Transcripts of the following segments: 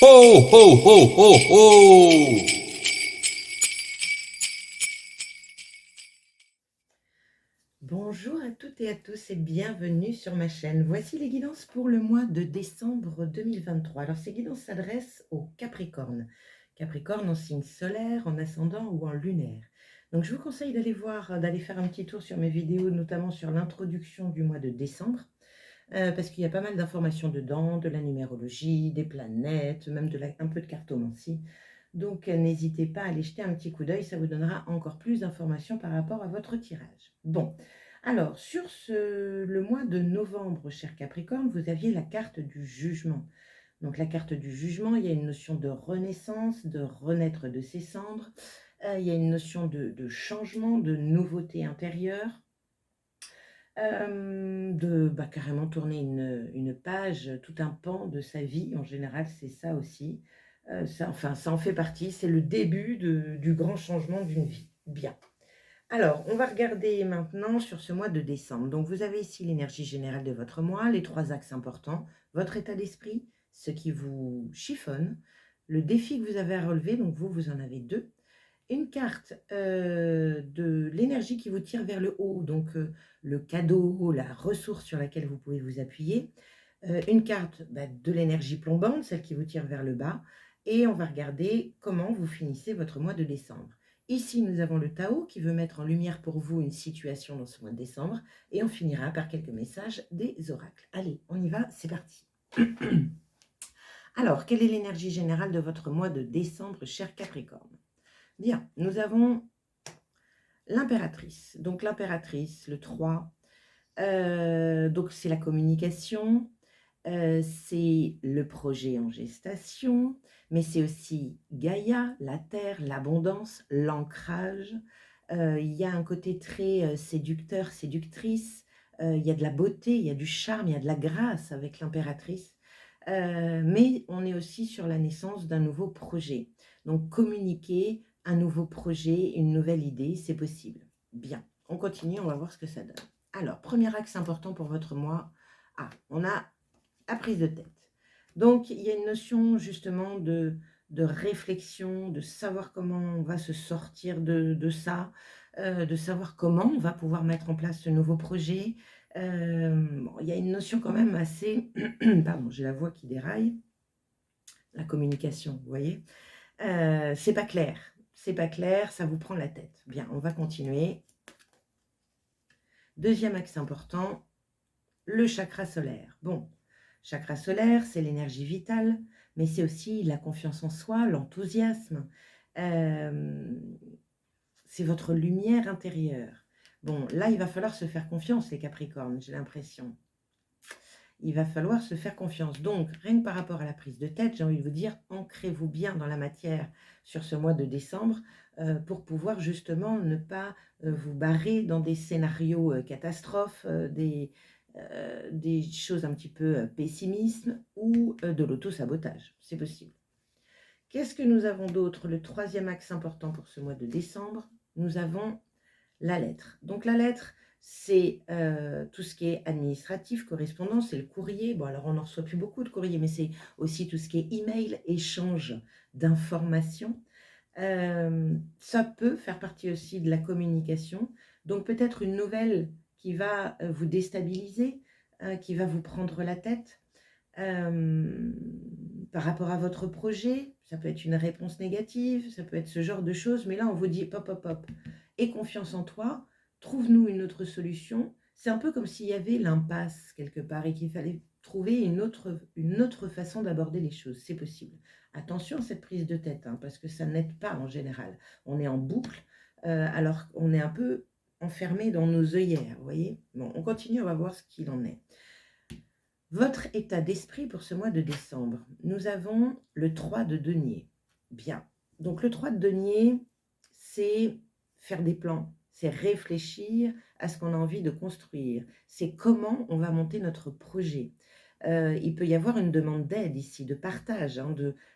Ho, ho, ho, ho, ho! Bonjour à toutes et à tous et bienvenue sur ma chaîne. Voici les guidances pour le mois de décembre 2023. Alors ces guidances s'adressent aux Capricornes. Capricorne en signe solaire, en ascendant ou en lunaire. Donc je vous conseille d'aller faire un petit tour sur mes vidéos, notamment sur l'introduction du mois de décembre, parce qu'il y a pas mal d'informations dedans, de la numérologie, des planètes, même un peu de cartomancie. Donc n'hésitez pas à aller jeter un petit coup d'œil, ça vous donnera encore plus d'informations par rapport à votre tirage. Bon, alors sur le mois de novembre, cher Capricorne, vous aviez la carte du jugement. Donc la carte du jugement, il y a une notion de renaissance, de renaître de ses cendres, il y a une notion de changement, de nouveauté intérieure, de carrément tourner une page, tout un pan de sa vie. En général, c'est ça aussi. Ça en fait partie. C'est le début du grand changement d'une vie. Bien. Alors, on va regarder maintenant sur ce mois de décembre. Donc, vous avez ici l'énergie générale de votre mois, les 3 axes importants, votre état d'esprit, ce qui vous chiffonne, le défi que vous avez à relever, donc vous en avez 2, une carte de l'énergie qui vous tire vers le haut, donc le cadeau, la ressource sur laquelle vous pouvez vous appuyer, une carte de l'énergie plombante, celle qui vous tire vers le bas, et on va regarder comment vous finissez votre mois de décembre. Ici, nous avons le Tao qui veut mettre en lumière pour vous une situation dans ce mois de décembre, et on finira par quelques messages des oracles. Allez, on y va, c'est parti. Alors, quelle est l'énergie générale de votre mois de décembre, cher Capricorne? Bien, nous avons l'impératrice. Donc l'impératrice, le 3, donc c'est la communication, c'est le projet en gestation, mais c'est aussi Gaïa, la terre, l'abondance, l'ancrage. Il y a un côté très séducteur, séductrice, il y a de la beauté, il y a du charme, il y a de la grâce avec l'impératrice. Mais on est aussi sur la naissance d'un nouveau projet. Donc communiquer un nouveau projet, une nouvelle idée, c'est possible. Bien, on continue, on va voir ce que ça donne. Alors, premier axe important pour votre mois. On a la prise de tête. Donc, il y a une notion justement de réflexion, de savoir comment on va se sortir de ça, de savoir comment on va pouvoir mettre en place ce nouveau projet. Il y a une notion quand même assez... Pardon, j'ai la voix qui déraille. La communication, vous voyez. C'est pas clair, ça vous prend la tête. Bien, on va continuer. Deuxième axe important, le chakra solaire. Bon, chakra solaire, c'est l'énergie vitale, mais c'est aussi la confiance en soi, l'enthousiasme. C'est votre lumière intérieure. Bon, là, il va falloir se faire confiance, les Capricornes, j'ai l'impression. Il va falloir se faire confiance. Donc, rien que par rapport à la prise de tête, j'ai envie de vous dire, ancrez-vous bien dans la matière sur ce mois de décembre pour pouvoir justement ne pas vous barrer dans des scénarios catastrophes, des choses un petit peu pessimistes ou de l'auto-sabotage. C'est possible. Qu'est-ce que nous avons d'autre? Le troisième axe important pour ce mois de décembre, nous avons la lettre. Donc la lettre, c'est tout ce qui est administratif, correspondance, c'est le courrier. Bon, alors on n'en reçoit plus beaucoup de courriers, mais c'est aussi tout ce qui est email, échange d'informations. Ça peut faire partie aussi de la communication. Donc peut-être une nouvelle qui va vous déstabiliser, qui va vous prendre la tête par rapport à votre projet. Ça peut être une réponse négative, ça peut être ce genre de choses. Mais là, on vous dit, pop, pop, pop, aie confiance en toi, trouve-nous une autre solution. C'est un peu comme s'il y avait l'impasse quelque part et qu'il fallait trouver une autre façon d'aborder les choses. C'est possible. Attention à cette prise de tête, parce que ça n'aide pas en général. On est en boucle, alors qu'on est un peu enfermé dans nos œillères, vous voyez. Bon, on continue, on va voir ce qu'il en est. Votre état d'esprit pour ce mois de décembre. Nous avons le 3 de denier. Bien. Donc le 3 de denier, c'est faire des plans, c'est réfléchir à ce qu'on a envie de construire, c'est comment on va monter notre projet. Il peut y avoir une demande d'aide ici, de partage,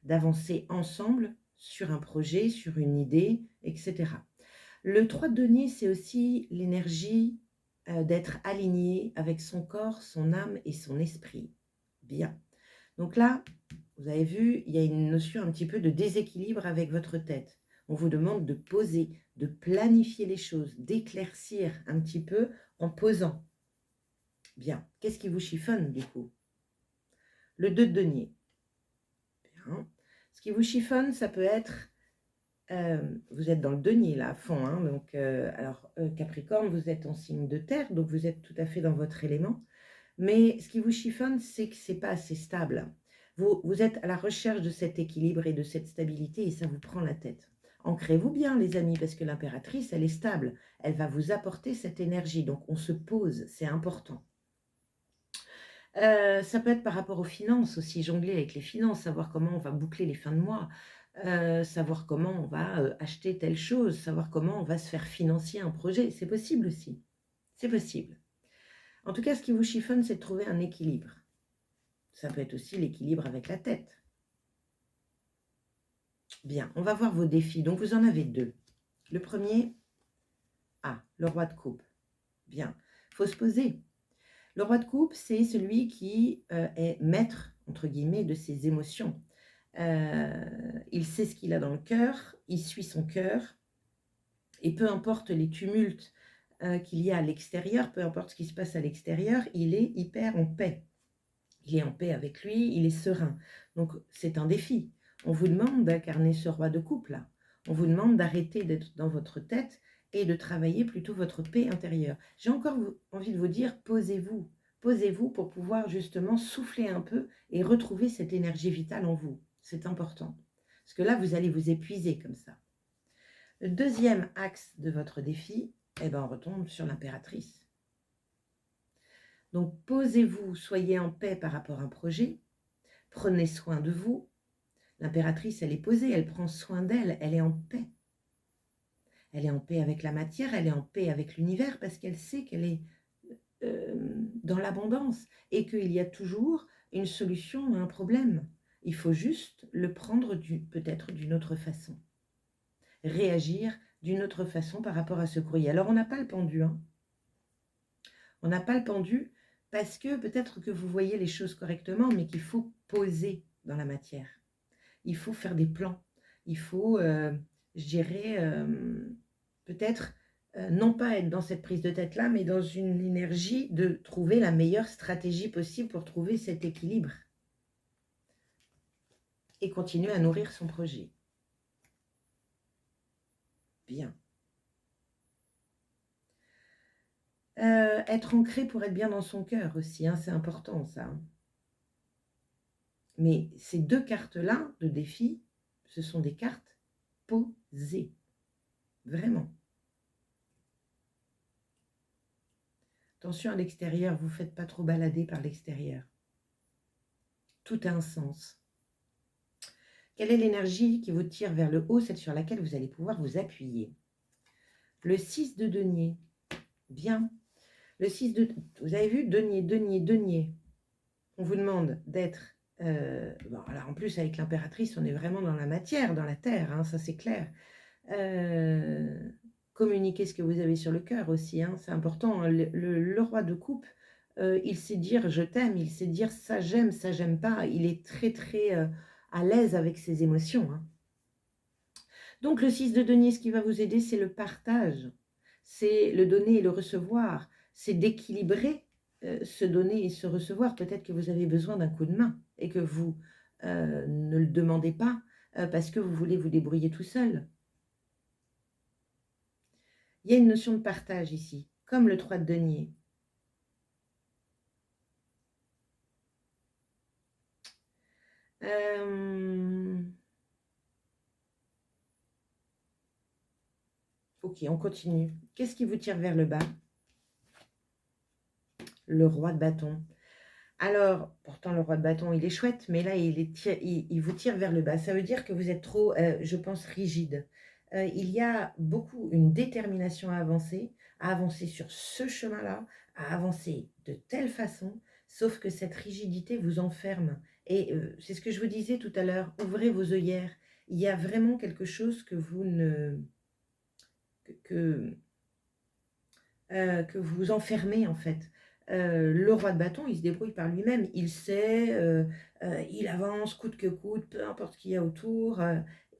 d'avancer ensemble sur un projet, sur une idée, etc. Le 3 de denier, c'est aussi l'énergie d'être aligné avec son corps, son âme et son esprit. Bien. Donc là, vous avez vu, il y a une notion un petit peu de déséquilibre avec votre tête. On vous demande de poser, de planifier les choses, d'éclaircir un petit peu en posant. Bien, qu'est-ce qui vous chiffonne du coup? Le 2 de denier. Bien. Ce qui vous chiffonne, ça peut être, vous êtes dans le denier là à fond, hein, donc alors Capricorne, vous êtes en signe de terre, donc vous êtes tout à fait dans votre élément. Mais ce qui vous chiffonne, c'est que ce n'est pas assez stable. Vous êtes à la recherche de cet équilibre et de cette stabilité et ça vous prend la tête. Ancrez-vous bien, les amis, parce que l'impératrice, elle est stable. Elle va vous apporter cette énergie. Donc, on se pose, c'est important. Ça peut être par rapport aux finances aussi, jongler avec les finances, savoir comment on va boucler les fins de mois, savoir comment on va acheter telle chose, savoir comment on va se faire financer un projet. C'est possible aussi. C'est possible. En tout cas, ce qui vous chiffonne, c'est de trouver un équilibre. Ça peut être aussi l'équilibre avec la tête. Bien, on va voir vos défis. Donc, vous en avez 2. Le premier, le roi de coupe. Bien, il faut se poser. Le roi de coupe, c'est celui qui est maître, entre guillemets, de ses émotions. Il sait ce qu'il a dans le cœur, il suit son cœur, et peu importe les tumultes qu'il y a à l'extérieur, peu importe ce qui se passe à l'extérieur, il est hyper en paix. Il est en paix avec lui, il est serein. Donc, c'est un défi. On vous demande d'incarner ce roi de coupe là. On vous demande d'arrêter d'être dans votre tête et de travailler plutôt votre paix intérieure. J'ai encore envie de vous dire, posez-vous. Posez-vous pour pouvoir justement souffler un peu et retrouver cette énergie vitale en vous. C'est important. Parce que là, vous allez vous épuiser comme ça. Le deuxième axe de votre défi, on retombe sur l'impératrice. Donc, posez-vous, soyez en paix par rapport à un projet, prenez soin de vous. L'impératrice, elle est posée, elle prend soin d'elle, elle est en paix. Elle est en paix avec la matière, elle est en paix avec l'univers parce qu'elle sait qu'elle est dans l'abondance et qu'il y a toujours une solution à un problème. Il faut juste le prendre peut-être d'une autre façon. Réagir d'une autre façon par rapport à ce courrier. Alors, on n'a pas le pendu, hein. On n'a pas le pendu parce que peut-être que vous voyez les choses correctement, mais qu'il faut poser dans la matière. Il faut faire des plans. Il faut, je dirais, peut-être non pas être dans cette prise de tête-là, mais dans une énergie de trouver la meilleure stratégie possible pour trouver cet équilibre et continuer à nourrir son projet. Bien. Être ancré pour être bien dans son cœur aussi, hein, c'est important ça. Hein. Mais ces 2 cartes-là de défi, ce sont des cartes posées. Vraiment. Attention à l'extérieur, vous ne faites pas trop balader par l'extérieur. Tout a un sens. Quelle est l'énergie qui vous tire vers le haut, celle sur laquelle vous allez pouvoir vous appuyer? Le 6 de denier. Bien. Le 6 de... Vous avez vu, denier, denier, denier. On vous demande d'être... alors en plus, avec l'impératrice, on est vraiment dans la matière, dans la terre, hein, ça c'est clair. Communiquer ce que vous avez sur le cœur aussi, hein, c'est important. Hein. Le roi de coupe, il sait dire je t'aime, il sait dire ça j'aime pas. Il est très très à l'aise avec ses émotions. Hein. Donc le 6 de denier, ce qui va vous aider, c'est le partage, c'est le donner et le recevoir, c'est d'équilibrer se donner et se recevoir. Peut-être que vous avez besoin d'un coup de main et que vous ne le demandez pas parce que vous voulez vous débrouiller tout seul. Il y a une notion de partage ici, comme le 3 de denier. Ok, on continue. Qu'est-ce qui vous tire vers le bas? Le roi de bâton. Alors, pourtant, le roi de bâton, il est chouette, mais là, il vous tire vers le bas. Ça veut dire que vous êtes trop, je pense, rigide. Il y a beaucoup une détermination à avancer sur ce chemin-là, à avancer de telle façon, sauf que cette rigidité vous enferme. Et c'est ce que je vous disais tout à l'heure, ouvrez vos œillères. Il y a vraiment quelque chose que vous ne... que vous enfermez, en fait. Le roi de bâton, il se débrouille par lui-même. Il sait, il avance coûte que coûte, peu importe ce qu'il y a autour.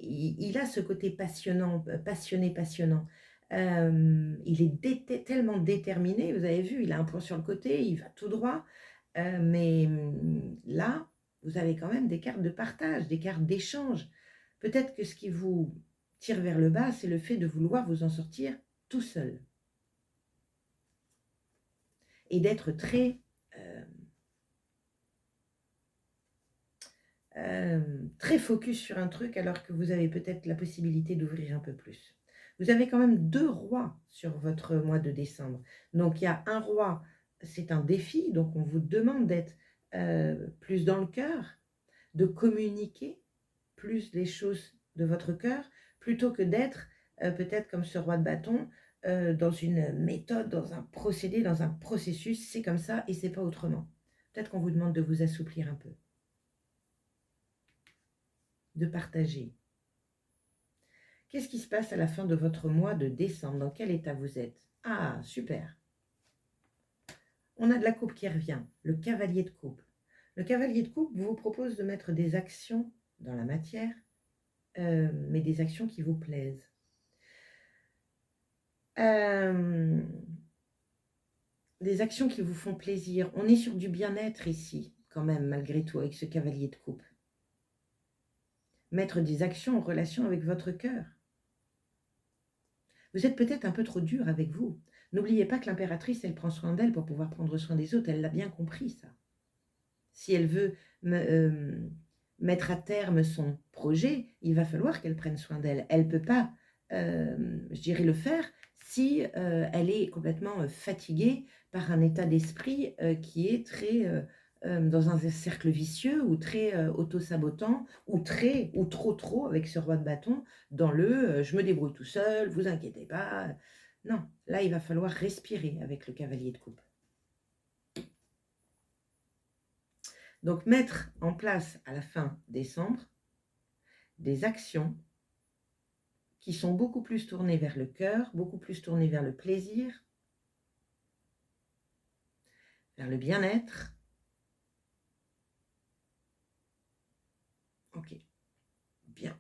Il a ce côté passionnant, passionné, passionnant. Il est tellement déterminé, vous avez vu, il a un point sur le côté, il va tout droit. Mais là, vous avez quand même des cartes de partage, des cartes d'échange. Peut-être que ce qui vous tire vers le bas, c'est le fait de vouloir vous en sortir tout seul. Et d'être très, très focus sur un truc alors que vous avez peut-être la possibilité d'ouvrir un peu plus. Vous avez quand même 2 rois sur votre mois de décembre. Donc il y a un roi, c'est un défi, donc on vous demande d'être, plus dans le cœur, de communiquer plus les choses de votre cœur, plutôt que d'être, peut-être comme ce roi de bâton, dans une méthode, dans un procédé, dans un processus. C'est comme ça et c'est pas autrement. Peut-être qu'on vous demande de vous assouplir un peu, de partager. Qu'est-ce qui se passe à la fin de votre mois de décembre? Dans quel état vous êtes? Ah, super! On a de la coupe qui revient, le cavalier de coupe. Le cavalier de coupe vous propose de mettre des actions dans la matière, mais des actions qui vous plaisent. Des actions qui vous font plaisir. On est sur du bien-être ici, quand même, malgré tout, avec ce cavalier de coupe. Mettre des actions en relation avec votre cœur. Vous êtes peut-être un peu trop dur avec vous. N'oubliez pas que l'impératrice, elle prend soin d'elle pour pouvoir prendre soin des autres. Elle l'a bien compris, ça. Si elle veut mettre à terme son projet, il va falloir qu'elle prenne soin d'elle. Elle ne peut pas, je dirais, le faire si elle est complètement fatiguée par un état d'esprit qui est très dans un cercle vicieux ou très auto-sabotant ou trop avec ce roi de bâton dans le je me débrouille tout seul, vous inquiétez pas. Non, là il va falloir respirer avec le cavalier de coupe. Donc mettre en place à la fin décembre des actions qui sont beaucoup plus tournées vers le cœur, beaucoup plus tournées vers le plaisir, vers le bien-être. Ok, bien.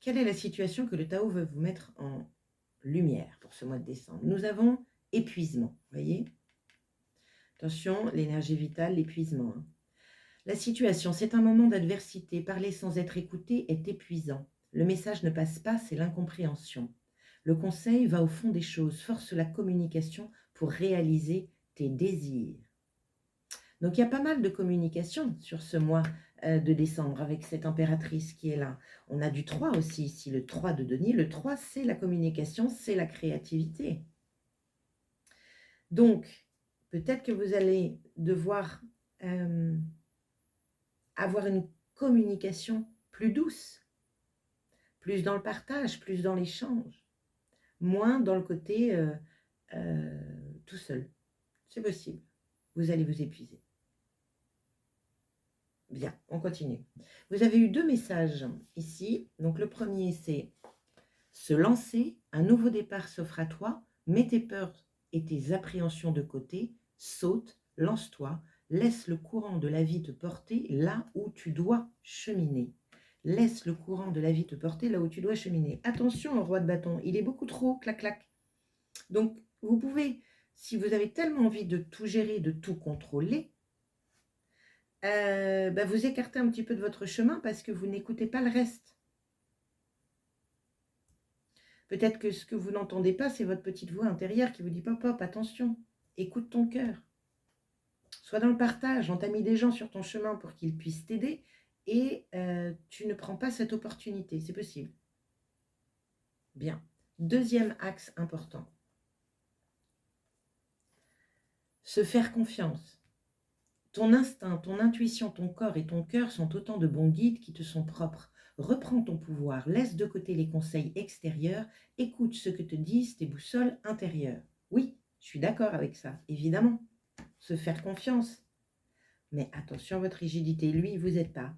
Quelle est la situation que le Tao veut vous mettre en lumière pour ce mois de décembre? Nous avons épuisement, voyez? Attention, l'énergie vitale, l'épuisement. La situation, c'est un moment d'adversité. Parler sans être écouté est épuisant. Le message ne passe pas, c'est l'incompréhension. Le conseil va au fond des choses, force la communication pour réaliser tes désirs. Donc il y a pas mal de communication sur ce mois de décembre avec cette impératrice qui est là. On a du 3 aussi ici, le 3 de denier. Le 3, c'est la communication, c'est la créativité. Donc, peut-être que vous allez devoir avoir une communication plus douce, plus dans le partage, plus dans l'échange, moins dans le côté tout seul. C'est possible. Vous allez vous épuiser. Bien, on continue. Vous avez eu 2 messages ici. Donc le premier, c'est se lancer, un nouveau départ s'offre à toi, mets tes peurs et tes appréhensions de côté, saute, lance-toi, laisse le courant de la vie te porter là où tu dois cheminer. Laisse le courant de la vie te porter là où tu dois cheminer. Attention au roi de bâton, il est beaucoup trop clac-clac. Donc vous pouvez, si vous avez tellement envie de tout gérer, de tout contrôler, vous écartez un petit peu de votre chemin parce que vous n'écoutez pas le reste. Peut-être que ce que vous n'entendez pas, c'est votre petite voix intérieure qui vous dit « Pop, pop, attention, écoute ton cœur. Sois dans le partage, on t'a mis des gens sur ton chemin pour qu'ils puissent t'aider et tu ne prends pas cette opportunité, c'est possible. » Bien. Deuxième axe important. Se faire confiance. Ton instinct, ton intuition, ton corps et ton cœur sont autant de bons guides qui te sont propres. Reprends ton pouvoir, laisse de côté les conseils extérieurs, écoute ce que te disent tes boussoles intérieures. Oui, je suis d'accord avec ça, évidemment. Se faire confiance. Mais attention à votre rigidité, lui, vous n'êtes pas.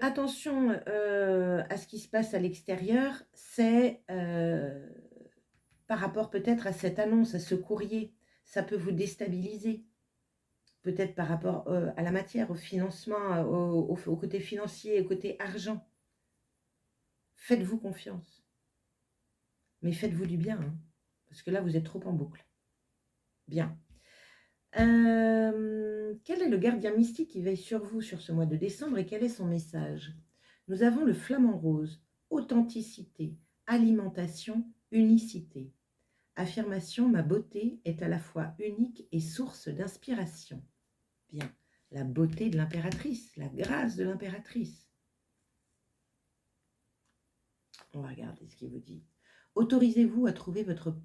Attention à ce qui se passe à l'extérieur, c'est par rapport peut-être à cette annonce, à ce courrier. Ça peut vous déstabiliser. Peut-être par rapport à la matière, au financement, au côté financier, au côté argent. Faites-vous confiance. Mais faites-vous du bien, hein, parce que là, vous êtes trop en boucle. Bien. Quel est le gardien mystique qui veille sur vous sur ce mois de décembre et quel est son message? Nous avons le flamant rose, authenticité, alimentation, unicité. Affirmation, ma beauté est à la fois unique et source d'inspiration. Bien, la beauté de l'impératrice, la grâce de l'impératrice. On va regarder ce qu'il vous dit. Autorisez-vous à trouver votre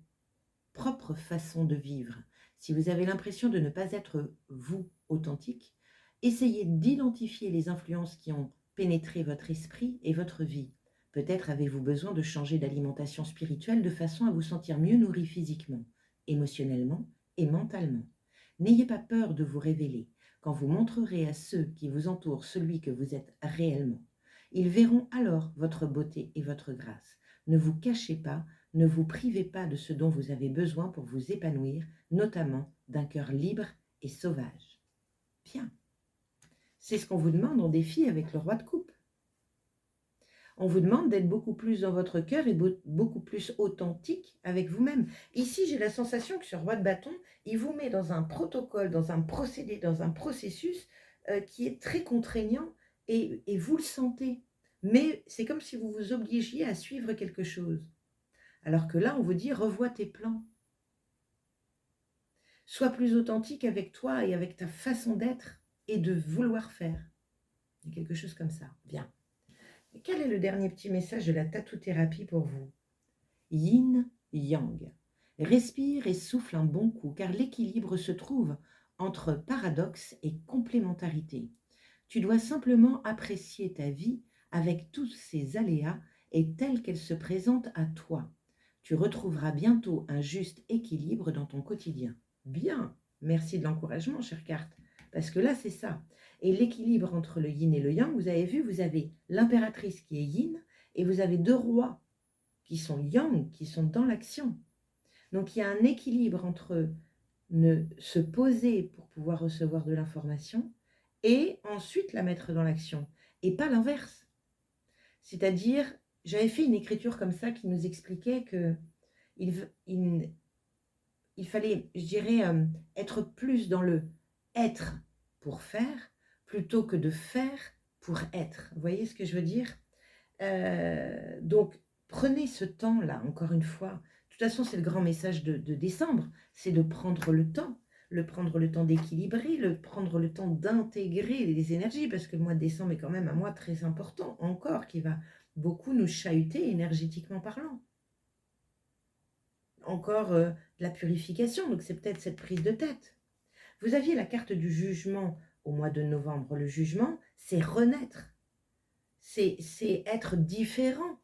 propre façon de vivre. Si vous avez l'impression de ne pas être vous authentique, essayez d'identifier les influences qui ont pénétré votre esprit et votre vie. Peut-être avez-vous besoin de changer d'alimentation spirituelle de façon à vous sentir mieux nourri physiquement, émotionnellement et mentalement. N'ayez pas peur de vous révéler quand vous montrerez à ceux qui vous entourent celui que vous êtes réellement. Ils verront alors votre beauté et votre grâce. Ne vous cachez pas, ne vous privez pas de ce dont vous avez besoin pour vous épanouir, notamment d'un cœur libre et sauvage. Bien. C'est ce qu'on vous demande en défi avec le roi de coupe. On vous demande d'être beaucoup plus dans votre cœur et beaucoup plus authentique avec vous-même. Ici, j'ai la sensation que ce roi de bâton, il vous met dans un protocole, dans un procédé, dans un processus qui est très contraignant et vous le sentez. Mais c'est comme si vous vous obligiez à suivre quelque chose. Alors que là, on vous dit, revois tes plans. Sois plus authentique avec toi et avec ta façon d'être et de vouloir faire. Il y a quelque chose comme ça. Bien. Et quel est le dernier petit message de la tattoo-thérapie pour vous? Yin, yang. Respire et souffle un bon coup, car l'équilibre se trouve entre paradoxe et complémentarité. Tu dois simplement apprécier ta vie avec tous ses aléas et telle qu'elle se présente à toi. Tu retrouveras bientôt un juste équilibre dans ton quotidien. Bien, merci de l'encouragement, chère carte, parce que là, c'est ça. Et l'équilibre entre le yin et le yang, vous avez vu, vous avez l'impératrice qui est yin et vous avez deux rois qui sont yang, qui sont dans l'action. Donc, il y a un équilibre entre se poser pour pouvoir recevoir de l'information et ensuite la mettre dans l'action, et pas l'inverse. C'est-à-dire, j'avais fait une écriture comme ça qui nous expliquait que il fallait, je dirais, être plus dans le être pour faire, plutôt que de faire pour être. Vous voyez ce que je veux dire? Donc, prenez ce temps-là, encore une fois. De toute façon, c'est le grand message de décembre, c'est de prendre le temps d'équilibrer, prendre le temps d'intégrer les énergies, parce que le mois de décembre est quand même un mois très important, encore, qui va beaucoup nous chahuter énergétiquement parlant. Encore de la purification, donc c'est peut-être cette prise de tête. Vous aviez la carte du jugement au mois de novembre. Le jugement, c'est renaître, c'est être différent.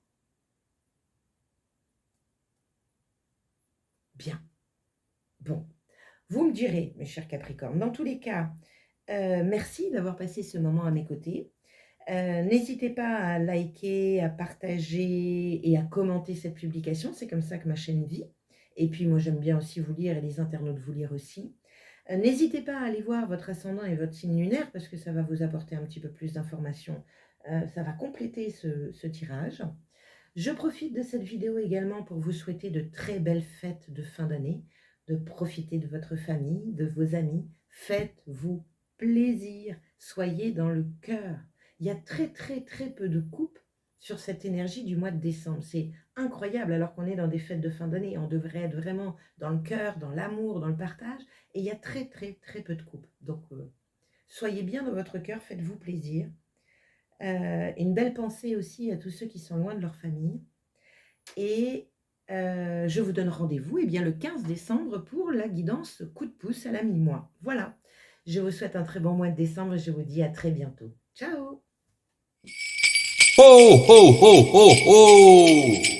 Bien. Bon, vous me direz, mes chers Capricornes, dans tous les cas, merci d'avoir passé ce moment à mes côtés. N'hésitez pas à liker, à partager et à commenter cette publication. C'est comme ça que ma chaîne vit. Et puis moi, j'aime bien aussi vous lire et les internautes vous lire aussi. N'hésitez pas à aller voir votre ascendant et votre signe lunaire parce que ça va vous apporter un petit peu plus d'informations. Ça va compléter ce tirage. Je profite de cette vidéo également pour vous souhaiter de très belles fêtes de fin d'année, de profiter de votre famille, de vos amis. Faites-vous plaisir, soyez dans le cœur. Il y a très peu de couples sur cette énergie du mois de décembre. C'est incroyable alors qu'on est dans des fêtes de fin d'année. On devrait être vraiment dans le cœur, dans l'amour, dans le partage. Et il y a très peu de couples. Donc, soyez bien dans votre cœur, faites-vous plaisir. Une belle pensée aussi à tous ceux qui sont loin de leur famille. Et je vous donne rendez-vous le 15 décembre pour la guidance coup de pouce à la mi-mois. Voilà, je vous souhaite un très bon mois de décembre et je vous dis à très bientôt. Ciao! Ho, ho, ho, ho, ho!